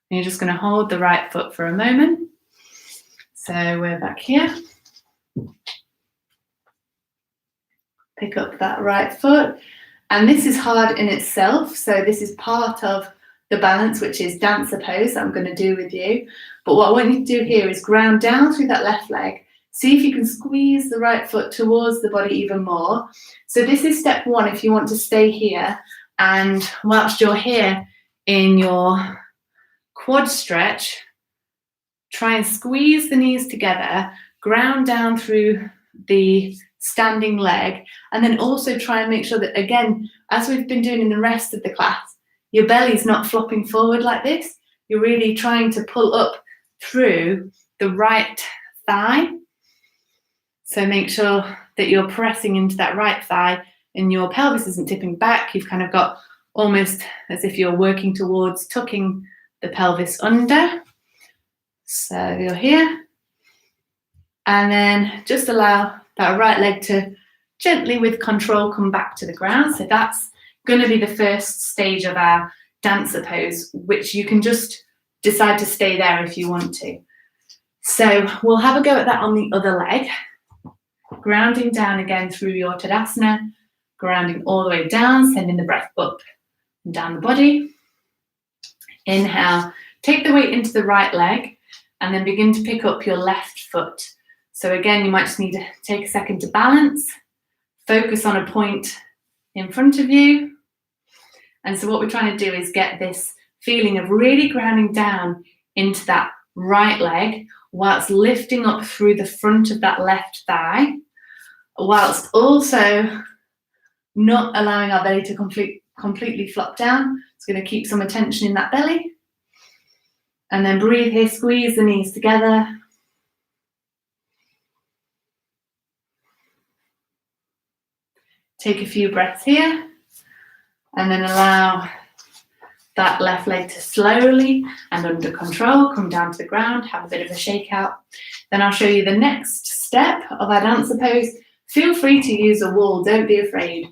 S1: And you're just going to hold the right foot for a moment. So we're back here. Pick up that right foot. And this is hard in itself. So this is part of the balance, which is dancer pose that I'm going to do with you. But what I want you to do here is ground down through that left leg. See if you can squeeze the right foot towards the body even more. So this is step one if you want to stay here. And whilst you're here in your quad stretch, try and squeeze the knees together, ground down through the standing leg, and then also try and make sure that, again, as we've been doing in the rest of the class, your belly's not flopping forward like this. You're really trying to pull up through the right thigh. So make sure that you're pressing into that right thigh and your pelvis isn't tipping back. You've kind of got almost as if you're working towards tucking the pelvis under. So you're here. And then just allow that right leg to gently, with control, come back to the ground. So that's going to be the first stage of our dancer pose, which you can just decide to stay there if you want to. So we'll have a go at that on the other leg. Grounding down again through your Tadasana, grounding all the way down, sending the breath up and down the body. Inhale, take the weight into the right leg and then begin to pick up your left foot. So again, you might just need to take a second to balance, focus on a point in front of you. And so what we're trying to do is get this feeling of really grounding down into that right leg whilst lifting up through the front of that left thigh, whilst also not allowing our belly to completely flop down. It's going to keep some attention in that belly. And then breathe here, squeeze the knees together. Take a few breaths here, and then allow that left leg to slowly and under control come down to the ground, have a bit of a shake out. Then I'll show you the next step of our dancer pose. Feel free to use a wall, don't be afraid.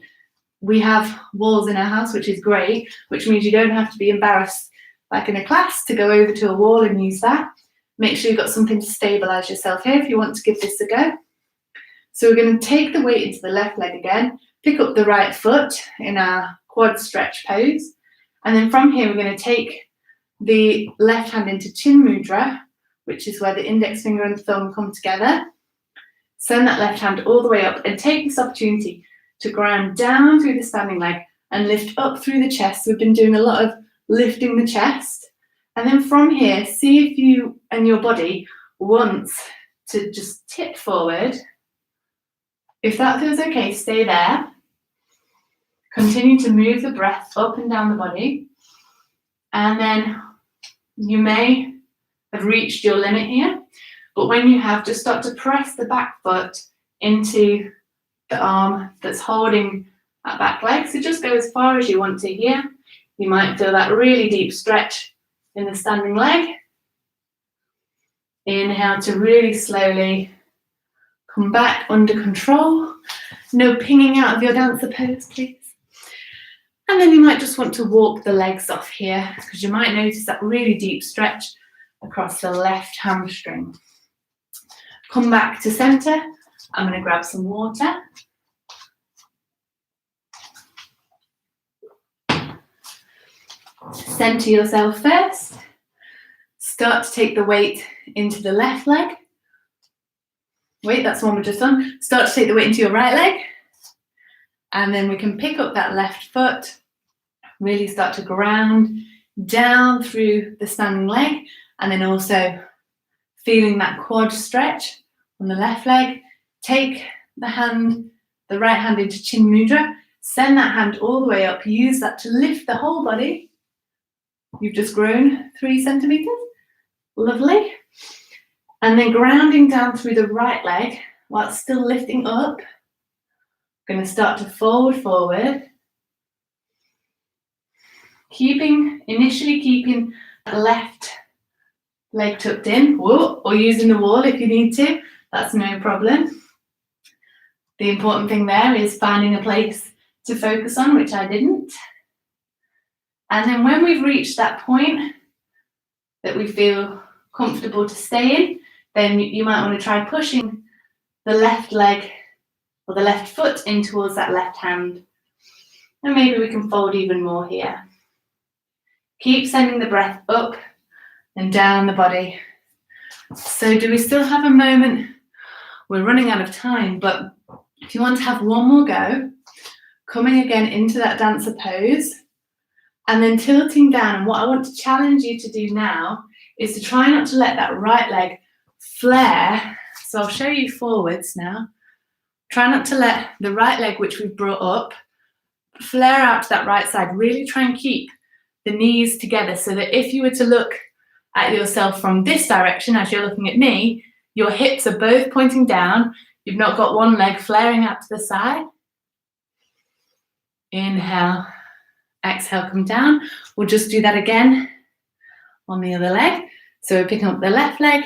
S1: We have walls in our house, which is great, which means you don't have to be embarrassed like in a class to go over to a wall and use that. Make sure you've got something to stabilize yourself here if you want to give this a go. So we're going to take the weight into the left leg again, pick up the right foot in our quad stretch pose. And then from here, we're going to take the left hand into chin mudra, which is where the index finger and thumb come together. Send that left hand all the way up and take this opportunity to ground down through the standing leg and lift up through the chest. We've been doing a lot of lifting the chest. And then from here, see if you and your body wants to just tip forward. If that feels okay, stay there. Continue to move the breath up and down the body. And then you may have reached your limit here, but when you have, just start to press the back foot into the arm that's holding that back leg. So just go as far as you want to here. You might feel that really deep stretch in the standing leg. Inhale to really slowly come back under control. No pinging out of your dancer pose, please. And then you might just want to walk the legs off here, because you might notice that really deep stretch across the left hamstring. Come back to center. I'm going to grab some water. Center yourself first. Start to take the weight into the left leg. Wait, that's the one we just done. Start to take the weight into your right leg. And then we can pick up that left foot. Really start to ground down through the standing leg. And then also feeling that quad stretch on the left leg. Take the right hand into chin mudra. Send that hand all the way up. Use that to lift the whole body. You've just grown 3 centimeters. Lovely. And then grounding down through the right leg while still lifting up. Going to start to forward. Initially keeping the left leg tucked in, or using the wall if you need to. That's no problem. The important thing there is finding a place to focus on, which I didn't. And then when we've reached that point that we feel comfortable to stay in, then you might want to try pushing the left leg or the left foot in towards that left hand. And maybe we can fold even more here. Keep sending the breath up and down the body. So do we still have a moment? We're running out of time, but if you want to have one more go, coming again into that dancer pose, and then tilting down. And what I want to challenge you to do now is to try not to let that right leg flare. So I'll show you forwards now. Try not to let the right leg, which we've brought up, flare out to that right side. Really try and keep the knees together so that if you were to look at yourself from this direction as you're looking at me, your hips are both pointing down. You've not got one leg flaring out to the side. Inhale, exhale, come down. We'll just do that again on the other leg. So we're picking up the left leg,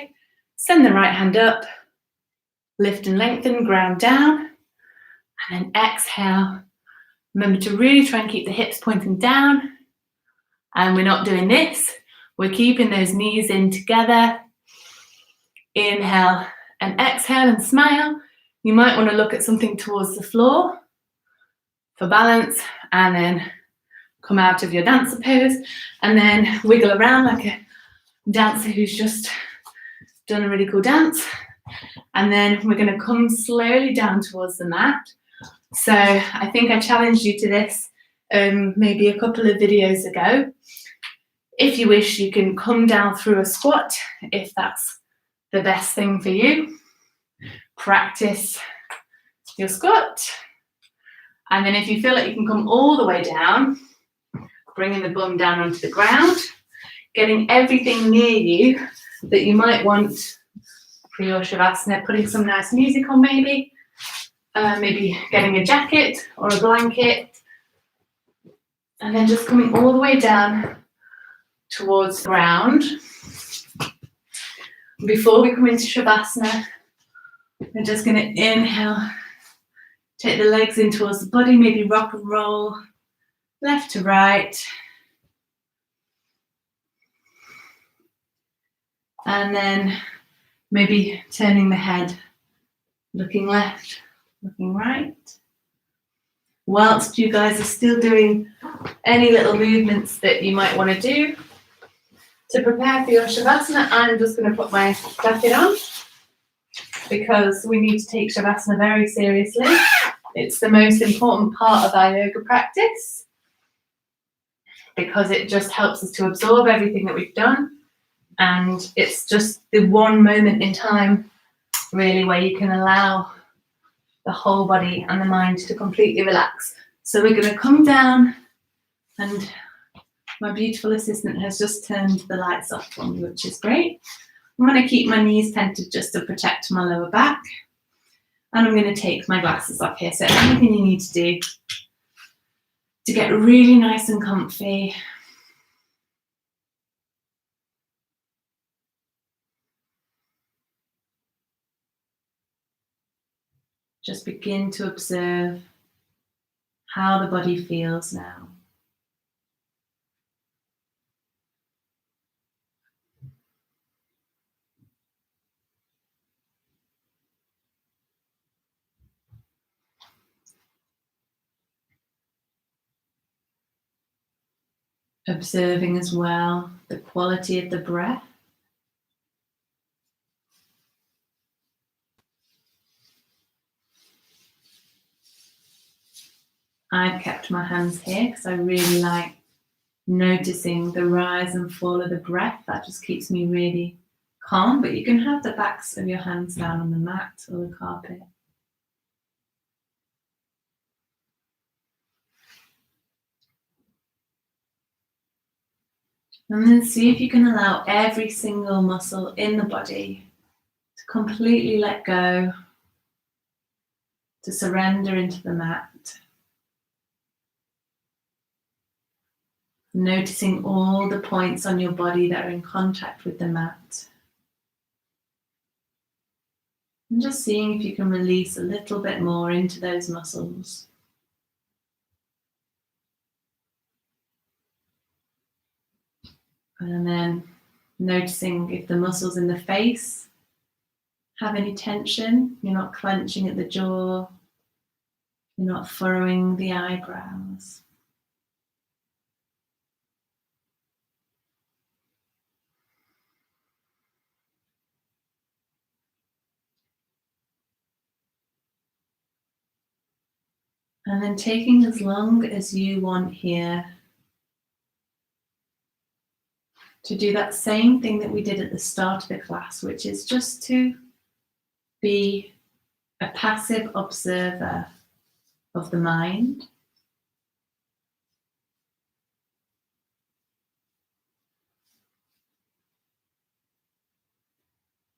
S1: send the right hand up, lift and lengthen, ground down, and then exhale. Remember to really try and keep the hips pointing down. And we're not doing this. We're keeping those knees in together. Inhale and exhale and smile. You might want to look at something towards the floor for balance, and then come out of your dancer pose and then wiggle around like a dancer who's just done a really cool dance. And then we're going to come slowly down towards the mat. So I think I challenged you to this maybe a couple of videos ago. If you wish, you can come down through a squat if that's the best thing for you. Practice your squat. And then if you feel like you can come all the way down, bringing the bum down onto the ground, getting everything near you that you might want for your Shavasana, putting some nice music on maybe getting a jacket or a blanket, and then just coming all the way down towards the ground. Before we come into Shavasana, we're just going to inhale, take the legs in towards the body, maybe rock and roll, left to right. And then maybe turning the head, looking left, looking right. Whilst you guys are still doing any little movements that you might want to do to prepare for your Shavasana, I'm just going to put my jacket on because we need to take Shavasana very seriously. It's the most important part of our yoga practice because it just helps us to absorb everything that we've done. And it's just the one moment in time, really, where you can allow the whole body and the mind to completely relax. So we're going to come down, and my beautiful assistant has just turned the lights off for me, which is great. I'm going to keep my knees tented just to protect my lower back. And I'm going to take my glasses off here. So anything you need to do to get really nice and comfy. Just begin to observe how the body feels now. Observing as well the quality of the breath. I've kept my hands here because I really like noticing the rise and fall of the breath. That just keeps me really calm, but you can have the backs of your hands down on the mat or the carpet. And then see if you can allow every single muscle in the body to completely let go, to surrender into the mat. Noticing all the points on your body that are in contact with the mat. And just seeing if you can release a little bit more into those muscles. And then noticing if the muscles in the face have any tension. You're not clenching at the jaw. You're not furrowing the eyebrows. And then taking as long as you want here to do that same thing that we did at the start of the class, which is just to be a passive observer of the mind.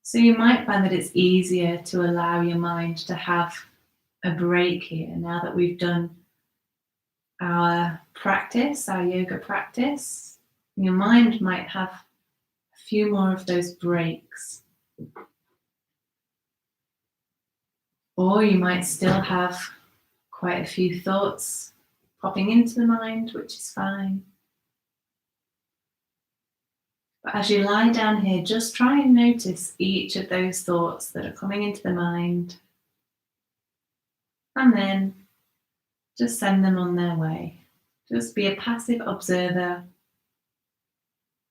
S1: So you might find that it's easier to allow your mind to have a break here now that we've done our practice, our yoga practice. Your mind might have a few more of those breaks. Or you might still have quite a few thoughts popping into the mind, which is fine. But as you lie down here, just try and notice each of those thoughts that are coming into the mind. And then just send them on their way. Just be a passive observer,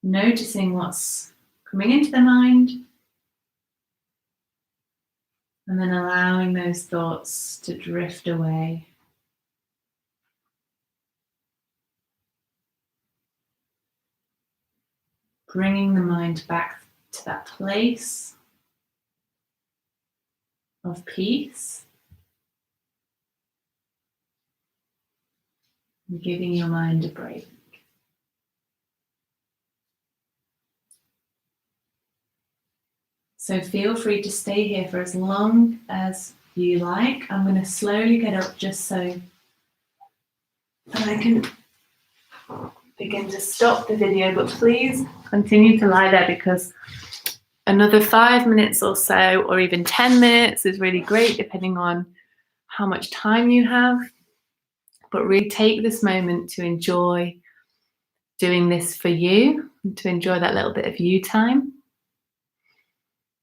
S1: noticing what's coming into the mind, and then allowing those thoughts to drift away. Bringing the mind back to that place of peace. And giving your mind a break. So feel free to stay here for as long as you like. I'm going to slowly get up just so that I can begin to stop the video, but please continue to lie there because another 5 minutes or so, or even 10 minutes is really great depending on how much time you have. But really take this moment to enjoy doing this for you and to enjoy that little bit of you time.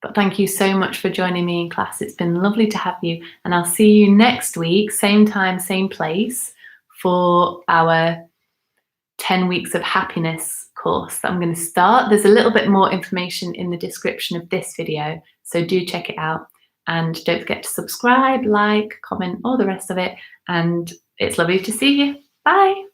S1: But thank you so much for joining me in class. It's been lovely to have you, and I'll see you next week, same time, same place, for our 10 weeks of happiness course that I'm going to start. There's a little bit more information in the description of this video, so do check it out. And don't forget to subscribe, like, comment, all the rest of it. And it's lovely to see you. Bye.